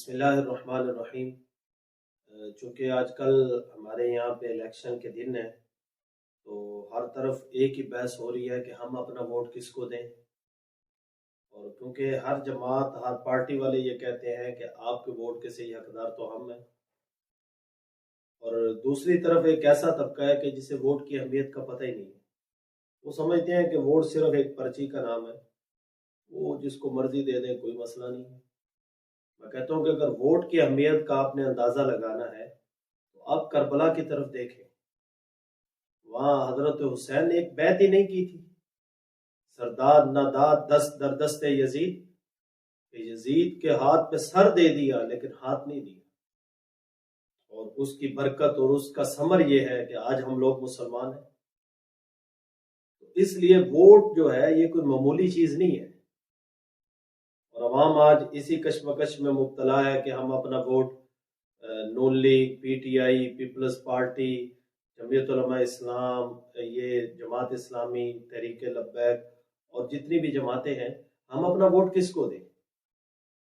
بسم اللہ الرحمن الرحیم۔ چونکہ آج کل ہمارے یہاں پہ الیکشن کے دن ہے تو ہر طرف ایک ہی بحث ہو رہی ہے کہ ہم اپنا ووٹ کس کو دیں، اور کیونکہ ہر جماعت ہر پارٹی والے یہ کہتے ہیں کہ آپ کے ووٹ کے صحیح حقدار تو ہم ہیں، اور دوسری طرف ایک ایسا طبقہ ہے کہ جسے ووٹ کی اہمیت کا پتہ ہی نہیں ہے۔ وہ سمجھتے ہیں کہ ووٹ صرف ایک پرچی کا نام ہے، وہ جس کو مرضی دے دیں، کوئی مسئلہ نہیں ہے۔ میں کہتا ہوں کہ اگر ووٹ کی اہمیت کا آپ نے اندازہ لگانا ہے تو آپ کربلا کی طرف دیکھیں، وہاں حضرت حسین نے ایک بیعت ہی نہیں کی تھی، سردار نہ داد دست در دست یزید، کہ یزید کے ہاتھ پہ سر دے دیا لیکن ہاتھ نہیں دیا، اور اس کی برکت اور اس کا ثمر یہ ہے کہ آج ہم لوگ مسلمان ہیں۔ اس لیے ووٹ جو ہے یہ کوئی معمولی چیز نہیں ہے، اور عوام آج اسی کشمکش میں مبتلا ہے کہ ہم اپنا vote Noon League, P T I, Peoples Party, Jamiat Ulema Islam, یہ جماعت اسلامی، تحریک لبیک اور جتنی بھی جماعتیں ہیں، ہم اپنا ووٹ کس کو دیں؟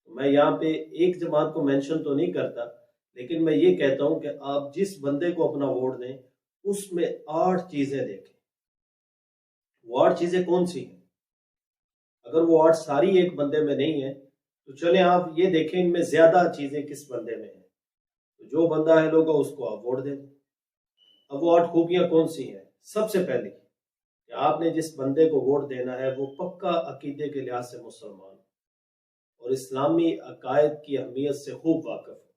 میں یہاں پہ ایک جماعت کو مینشن تو نہیں کرتا، لیکن میں یہ کہتا ہوں کہ آپ جس بندے کو اپنا ووٹ دیں اس میں 8 چیزیں دیکھیں۔ وہ 8 چیزیں کون سی ہیں؟ اگر وہ 8 ساری ایک بندے میں نہیں ہے تو چلیں آپ یہ دیکھیں ان میں زیادہ چیزیں کس بندے میں ہیں، تو جو بندہ اہل ہوگا اس کو آپ ووٹ دیں۔ اب وہ 8 خوبیاں کون سی ہیں؟ سب سے پہلی کہ آپ نے جس بندے کو ووٹ دینا ہے وہ پکا عقیدے کے لحاظ سے مسلمان اور اسلامی عقائد کی اہمیت سے خوب واقف ہو۔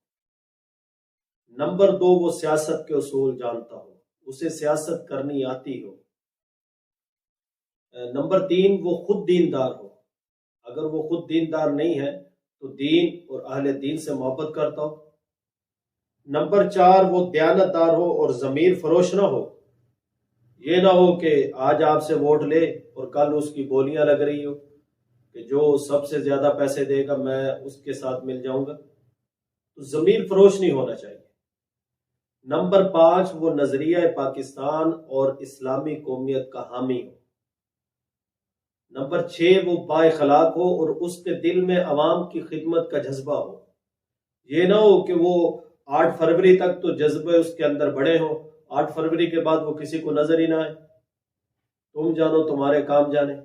نمبر 2، وہ سیاست کے اصول جانتا ہو، اسے سیاست کرنی آتی ہو۔ نمبر 3، وہ خود دیندار ہو، اگر وہ خود دیندار نہیں ہے تو دین اور اہل دین سے محبت کرتا ہو۔ نمبر 4، وہ دیانت دار ہو اور ضمیر فروش نہ ہو، یہ نہ ہو کہ آج آپ سے ووٹ لے اور کل اس کی بولیاں لگ رہی ہو کہ جو سب سے زیادہ پیسے دے گا میں اس کے ساتھ مل جاؤں گا، تو ضمیر فروش نہیں ہونا چاہیے۔ نمبر 5، وہ نظریہ پاکستان اور اسلامی قومیت کا حامی ہو۔ نمبر 6، وہ با اخلاق ہو اور اس کے دل میں عوام کی خدمت کا جذبہ ہو، یہ نہ ہو کہ وہ 8 فروری تک تو جذبے اس کے اندر بڑے ہوں، 8 فروری کے بعد وہ کسی کو نظر ہی نہ آئے، تم جانو تمہارے کام جانے۔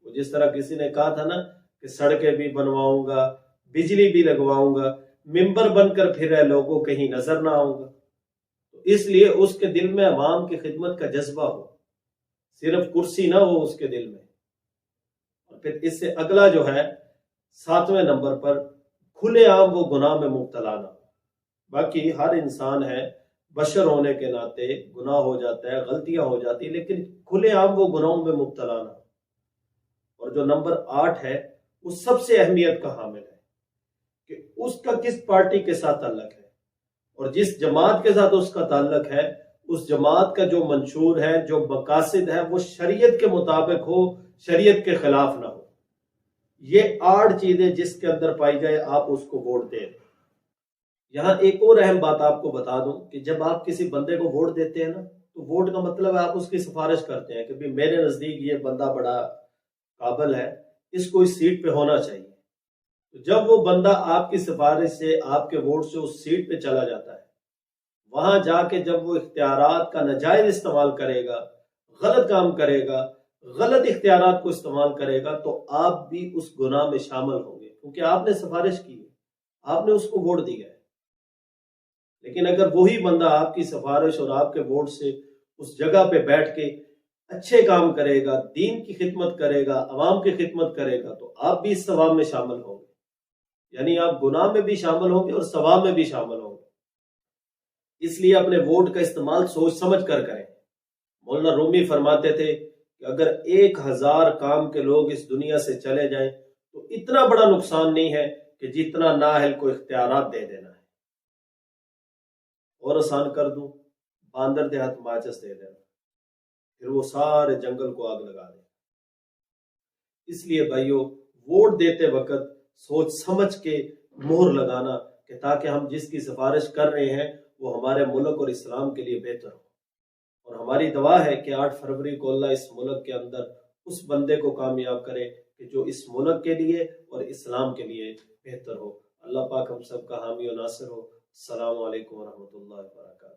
وہ جس طرح کسی نے کہا تھا نا کہ سڑکیں بھی بنواؤں گا، بجلی بھی لگواؤں گا، ممبر بن کر پھر رہے لوگوں کہیں نظر نہ آؤں گا، تو اس لیے اس کے دل میں عوام کی خدمت کا جذبہ ہو، صرف کرسی نہ ہو اس کے دل میں۔ اور پھر اس سے اگلا جو ہے 7ویں نمبر پر، کھلے عام وہ گناہ میں مبتلا نہ ہو۔ باقی ہر انسان ہے، بشر ہونے کے ناطے گناہ ہو جاتا ہے، غلطیاں ہو جاتی ہیں، لیکن کھلے عام وہ گناہوں میں مبتلا نہ ہو۔ اور جو نمبر 8 ہے وہ سب سے اہمیت کا حامل ہے کہ اس کا کس پارٹی کے ساتھ تعلق ہے، اور جس جماعت کے ساتھ اس کا تعلق ہے اس جماعت کا جو منشور ہے، جو مقاصد ہے، وہ شریعت کے مطابق ہو، شریعت کے خلاف نہ ہو۔ یہ 8 چیزیں جس کے اندر پائی جائے آپ اس کو ووٹ دیں۔ یہاں ایک اور اہم بات آپ کو بتا دوں کہ جب آپ کسی بندے کو ووٹ دیتے ہیں نا تو ووٹ کا مطلب ہے آپ اس کی سفارش کرتے ہیں کہ بھی میرے نزدیک یہ بندہ بڑا قابل ہے، اس کو اس سیٹ پہ ہونا چاہیے۔ تو جب وہ بندہ آپ کی سفارش سے، آپ کے ووٹ سے اس سیٹ پہ چلا جاتا ہے، وہاں جا کے جب وہ اختیارات کا ناجائز استعمال کرے گا، غلط کام کرے گا، غلط اختیارات کو استعمال کرے گا، تو آپ بھی اس گناہ میں شامل ہوں گے، کیونکہ آپ نے سفارش کی ہے، آپ نے اس کو ووٹ دیا ہے۔ لیکن اگر وہی بندہ آپ کی سفارش اور آپ کے ووٹ سے اس جگہ پہ بیٹھ کے اچھے کام کرے گا، دین کی خدمت کرے گا، عوام کی خدمت کرے گا، تو آپ بھی اس ثواب میں شامل ہوں گے، یعنی آپ گناہ میں بھی شامل ہوں گے اور ثواب میں بھی شامل ہوں گے۔ اس لیے اپنے ووٹ کا استعمال سوچ سمجھ کر کریں۔ مولانا رومی فرماتے تھے کہ اگر 1000 کام کے لوگ اس دنیا سے چلے جائیں تو اتنا بڑا نقصان نہیں ہے کہ جتنا نااہل کو اختیارات دے دینا ہے۔ اور آسان کر دوں، باندر دیہات ماچس دے دینا، پھر وہ سارے جنگل کو آگ لگا دیں۔ اس لیے بھائیو، ووٹ دیتے وقت سوچ سمجھ کے مہر لگانا کہ تاکہ ہم جس کی سفارش کر رہے ہیں وہ ہمارے ملک اور اسلام کے لیے بہتر ہو۔ اور ہماری دعا ہے کہ 8 فروری کو اللہ اس ملک کے اندر اس بندے کو کامیاب کرے کہ جو اس ملک کے لیے اور اسلام کے لیے بہتر ہو۔ اللہ پاک ہم سب کا حامی و ناصر ہو۔ السلام علیکم ورحمۃ اللہ وبرکاتہ۔